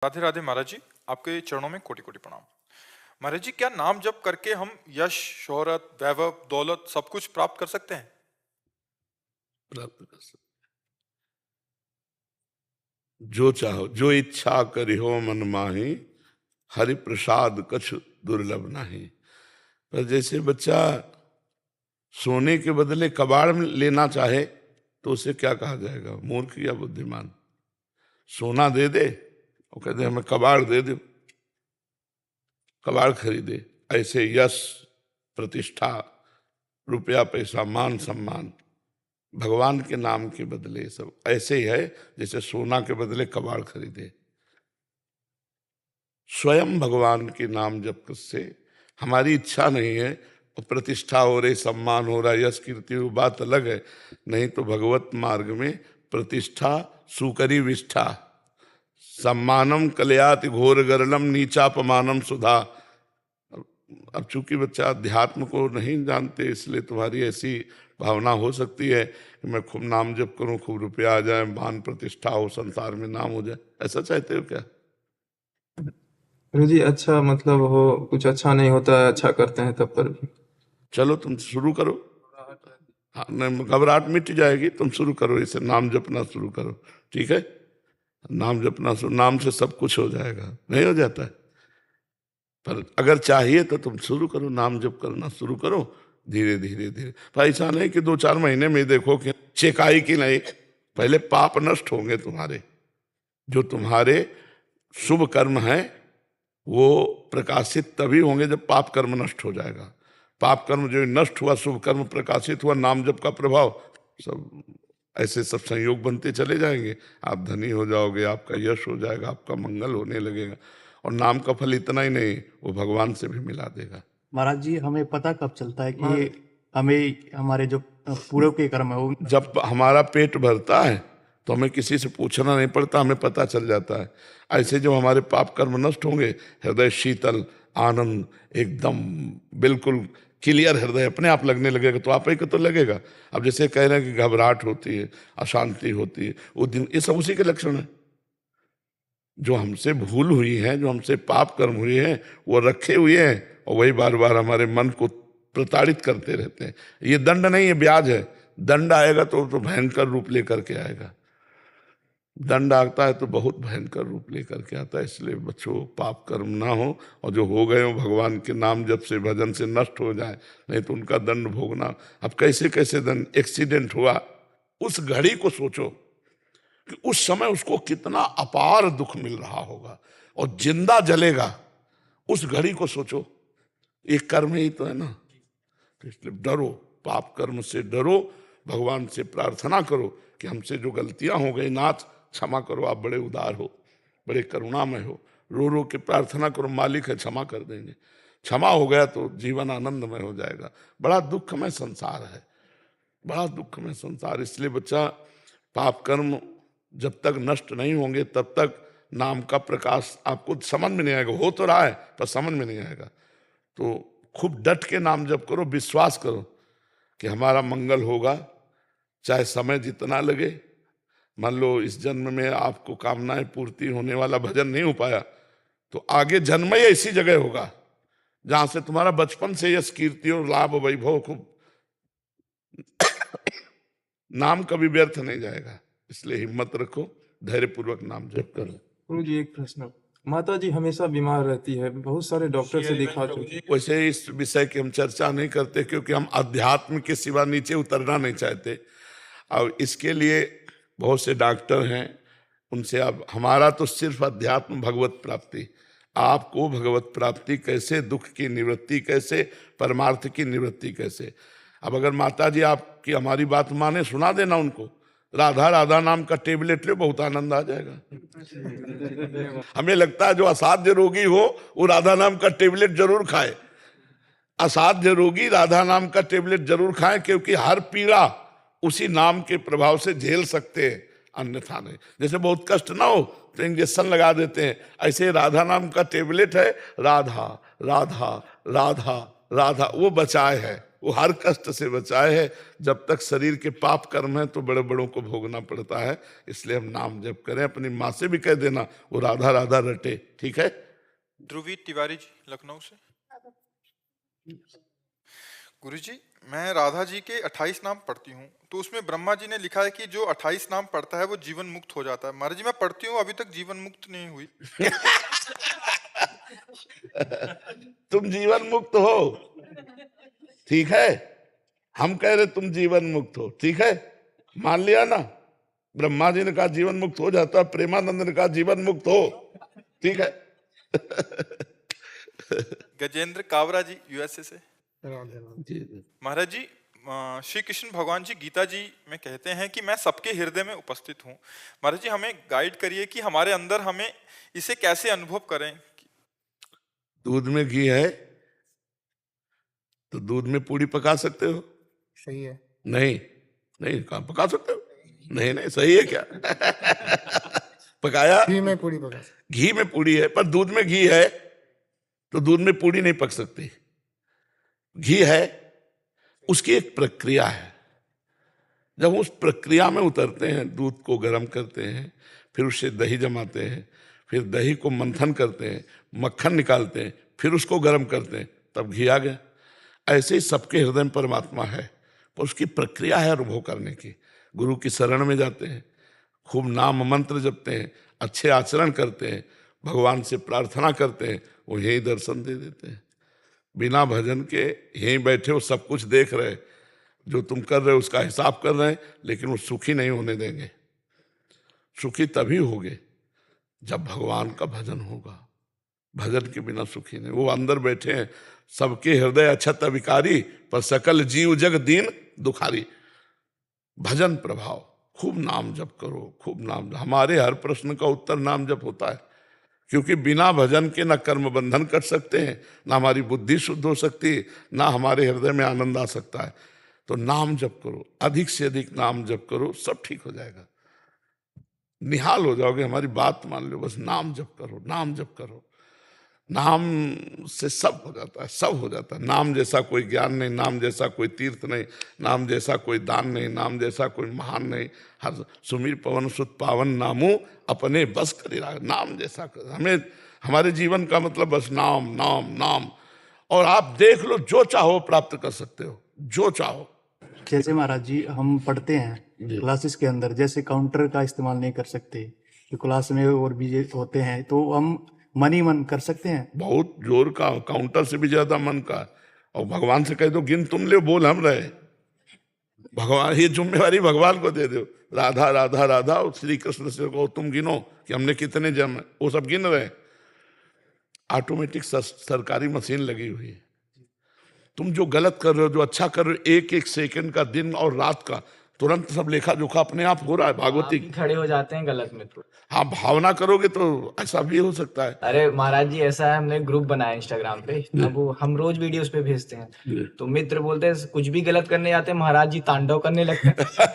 राधे राधे महाराज जी, आपके चरणों में कोटि कोटि प्रणाम। महाराज जी, क्या नाम जप करके हम यश, शोहरत, वैभव, दौलत सब कुछ प्राप्त कर सकते हैं? प्राप्त कर सकते, जो चाहो, जो इच्छा करी हो मन माही, हरि प्रसाद कछ दुर्लभ नहीं। पर जैसे बच्चा सोने के बदले कबाड़ में लेना चाहे तो उसे क्या कहा जाएगा, मूर्ख या बुद्धिमान? सोना दे दे और कहते हमें कबाड़ दे दो, कबाड़ खरीदे। ऐसे यश, प्रतिष्ठा, रुपया पैसा, मान सम्मान भगवान के नाम के बदले सब ऐसे ही है जैसे सोना के बदले कबाड़ खरीदे। स्वयं भगवान के नाम जप से हमारी इच्छा नहीं है और प्रतिष्ठा हो रही, सम्मान हो रहा, यश कीर्ति वो बात अलग है। नहीं तो भगवत मार्ग में प्रतिष्ठा सुकरी विष्ठा, सम्मानम कलयाति घोर गरलम नीचापमानम सुधा। अब चूंकि बच्चा अध्यात्म को नहीं जानते इसलिए तुम्हारी ऐसी भावना हो सकती है कि मैं खूब नाम जप करूं, खूब रुपया आ जाए, मान प्रतिष्ठा हो, संसार में नाम हो जाए। ऐसा चाहते हो क्या? गुरु जी, अच्छा मतलब हो कुछ अच्छा नहीं होता है, अच्छा करते हैं तब पर भी चलो तुम शुरू करो। हाँ, नहीं, घबराहट मिट जाएगी, तुम शुरू करो, इसे नाम जपना शुरू करो। ठीक है, नाम जपना शुरू, नाम से सब कुछ हो जाएगा, नहीं हो जाता है? पर अगर चाहिए तो तुम शुरू करो, नाम जप करना शुरू करो, धीरे धीरे धीरे। पर ऐसा नहीं कि 2-4 महीने में देखो कि चेकाई की नहीं, पहले पाप नष्ट होंगे तुम्हारे। जो तुम्हारे शुभ कर्म है वो प्रकाशित तभी होंगे जब पाप कर्म नष्ट हो जाएगा। पाप कर्म जो नष्ट हुआ, शुभ कर्म प्रकाशित हुआ, नाम जप का प्रभाव, सब ऐसे सब संयोग बनते चले जाएंगे। आप धनी हो जाओगे, आपका यश हो जाएगा, आपका मंगल होने लगेगा। और नाम का फल इतना ही नहीं, वो भगवान से भी मिला देगा। महाराज जी, हमें पता कब चलता है कि हमें हमारे जो पूर्व के कर्म है वो? जब हमारा पेट भरता है तो हमें किसी से पूछना नहीं पड़ता, हमें पता चल जाता है। ऐसे जो हमारे पाप कर्म नष्ट होंगे, हृदय शीतल, आनंद, एकदम बिल्कुल क्लियर हृदय अपने आप लगने लगेगा। तो आप ही को तो लगेगा। अब जैसे कह रहे हैं कि घबराहट होती है, अशांति होती है, वो दिन, ये सब उसी के लक्षण है। जो हमसे भूल हुई है, जो हमसे पाप कर्म हुए हैं, वो रखे हुए हैं और वही बार बार हमारे मन को प्रताड़ित करते रहते हैं। ये दंड नहीं है, ब्याज है। दंड आएगा तो भयंकर रूप लेकर के आएगा। दंड आता है तो बहुत भयंकर रूप लेकर के आता है। इसलिए बच्चों, पाप कर्म ना हो, और जो हो गए हो भगवान के नाम जब से, भजन से नष्ट हो जाए, नहीं तो उनका दंड भोगना। अब कैसे कैसे दंड, एक्सीडेंट हुआ उस घड़ी को सोचो कि उस समय उसको कितना अपार दुख मिल रहा होगा, और जिंदा जलेगा, उस घड़ी को सोचो। एक कर्म ही तो है ना। तो इसलिए डरो, पाप कर्म से डरो, भगवान से प्रार्थना करो कि हमसे जो गलतियां हो गई नाथ क्षमा करो। आप बड़े उदार हो, बड़े करुणामय हो। रो रो के प्रार्थना करो, मालिक है, क्षमा कर देंगे। क्षमा हो गया तो जीवन आनंदमय हो जाएगा। बड़ा दुखमय संसार है, बड़ा दुखमय संसार। इसलिए बच्चा, पाप कर्म जब तक नष्ट नहीं होंगे तब तक नाम का प्रकाश आपको समझ में नहीं आएगा। हो तो रहा है पर समझ में नहीं आएगा। तो खूब डट के नाम जप करो, विश्वास करो कि हमारा मंगल होगा, चाहे समय जितना लगे। मान लो इस जन्म में आपको कामनाएं पूर्ति होने वाला भजन नहीं हो पाया, तो आगे जन्म ही ऐसी जगह होगा जहां से तुम्हारा बचपन से यश कीर्ति और लाभ वैभव खूब, नाम कभी व्यर्थ नहीं जाएगा। इसलिए हिम्मत रखो, धैर्यपूर्वक नाम जप करो। गुरु जी, एक प्रश्न। माता जी हमेशा बीमार रहती है, बहुत सारे डॉक्टर से दिखा चुकी। वैसे इस विषय की हम चर्चा नहीं करते, क्योंकि हम अध्यात्म के सिवा नीचे उतरना नहीं चाहते। और इसके लिए बहुत से डॉक्टर हैं, उनसे आप, हमारा तो सिर्फ अध्यात्म, भगवत प्राप्ति। आपको भगवत प्राप्ति कैसे, दुख की निवृत्ति कैसे, परमार्थ की निवृत्ति कैसे। अब अगर माता जी आपकी हमारी बात माने, सुना देना उनको, राधा राधा नाम का टेबलेट लो, बहुत आनंद आ जाएगा। हमें लगता है जो असाध्य रोगी हो वो राधा नाम का टेबलेट जरूर खाए। असाध्य रोगी राधा नाम का टेबलेट जरूर खाएं, क्योंकि हर पीड़ा उसी नाम के प्रभाव से झेल सकते हैं, अन्यथा नहीं। जैसे बहुत कष्ट ना हो तो इंजेक्शन लगा देते हैं, ऐसे राधा नाम का टेबलेट है, राधा राधा राधा राधा, वो बचाए है। वो हर कष्ट से बचाए है। जब तक शरीर के पाप कर्म है तो बड़े बड़ों को भोगना पड़ता है, इसलिए हम नाम जप करें। अपनी माँ से भी कह देना वो राधा राधा रटे, ठीक है। ध्रुवी तिवारी जी लखनऊ से। गुरुजी, मैं राधा जी के 28 नाम पढ़ती हूँ, तो उसमें ब्रह्मा जी ने लिखा है कि जो 28 नाम पढ़ता है वो जीवन मुक्त हो जाता है। महाराज जी मैं पढ़ती हूँ, अभी तक जीवन मुक्त नहीं हुई। तुम जीवन मुक्त हो, ठीक है। हम कह रहे तुम जीवन मुक्त हो, ठीक है, मान लिया ना। ब्रह्मा जी ने कहा जीवन मुक्त हो जाता, प्रेमानंद ने कहा जीवन मुक्त हो, ठीक है। गजेंद्र कावरा जी यूएसए से। महाराज जी, श्री कृष्ण भगवान जी गीता जी में कहते हैं कि मैं सबके हृदय में उपस्थित हूँ। महाराज जी हमें गाइड करिए कि हमारे अंदर हमें इसे कैसे अनुभव करें। दूध में घी है तो दूध में पूड़ी पका सकते हो? सही है। नहीं, नहीं कहाँ पका सकते हो? नहीं नहीं, सही है क्या? पकाया घी में पूरी पका सकते। घी में पूड़ी है, पर दूध में घी है तो दूध में पूड़ी नहीं पक सकती। घी है, उसकी एक प्रक्रिया है। जब उस प्रक्रिया में उतरते हैं, दूध को गर्म करते हैं, फिर उससे दही जमाते हैं, फिर दही को मंथन करते हैं, मक्खन निकालते हैं, फिर उसको गर्म करते हैं, तब घी आ गया। ऐसे ही सबके हृदय में परमात्मा है, पर उसकी प्रक्रिया है अनुभव करने की। गुरु की शरण में जाते हैं, खूब नाम मंत्र जपते हैं, अच्छे आचरण करते हैं, भगवान से प्रार्थना करते हैं, वो यही दर्शन दे देते हैं। बिना भजन के यहीं बैठे हो, सब कुछ देख रहे, जो तुम कर रहे हो उसका हिसाब कर रहे हैं, लेकिन वो सुखी नहीं होने देंगे। सुखी तभी होगे जब भगवान का भजन होगा। भजन के बिना सुखी नहीं। वो अंदर बैठे हैं, सबके हृदय अछत विकारी, पर सकल जीव जग दीन दुखारी। भजन प्रभाव, खूब नाम जप करो, खूब नाम। हमारे हर प्रश्न का उत्तर नाम जप होता है, क्योंकि बिना भजन के ना कर्म बंधन कर सकते हैं, ना हमारी बुद्धि शुद्ध हो सकती है, ना हमारे हृदय में आनंद आ सकता है। तो नाम जप करो, अधिक से अधिक नाम जप करो, सब ठीक हो जाएगा। निहाल हो जाओगे, हमारी बात मान लो, बस नाम जप करो, नाम जप करो। नाम से सब हो जाता है, सब हो जाता है। नाम जैसा कोई ज्ञान नहीं, नाम जैसा कोई तीर्थ नहीं, नाम जैसा कोई दान नहीं, नाम जैसा कोई महान नहीं। हर सुमीर पवन सुत पावन नामू अपने बस करी राग। नाम जैसा कर, हमें हमारे जीवन का मतलब बस नाम नाम नाम। और आप देख लो, जो चाहो प्राप्त कर सकते हो, जो चाहो। जैसे महाराज जी हम पढ़ते हैं क्लासेस के अंदर, जैसे काउंटर का इस्तेमाल नहीं कर सकते, जो क्लास में और भी होते हैं, तो हम मन ही मन कर सकते हैं। बहुत जोर का, काउंटर से भी ज्यादा मन का। और भगवान से कह दो गिन तुम ले, बोल हम रहे। भगवान, ये जिम्मेवारी भगवान को दे दो। राधा राधा राधा, और श्री कृष्ण से कहो तुम गिनो कि हमने कितने जम, वो सब गिन रहे। ऑटोमेटिक सरकारी मशीन लगी हुई है। तुम जो गलत कर रहे हो, जो अच्छा कर रहे हो, एक एक सेकंड का, दिन और रात का, तुरंत सब लेखा जोखा अपने आप हो रहा है। भागवती खड़े हो जाते हैं गलत में तो। हाँ, भावना करोगे तो ऐसा भी हो सकता है। अरे महाराज जी, ऐसा है, हमने ग्रुप बनाया इंस्टाग्राम पे, अब हम रोज वीडियोस पे भेजते हैं, तो मित्र बोलते हैं कुछ भी गलत करने जाते हैं महाराज जी तांडव करने लगते हैं।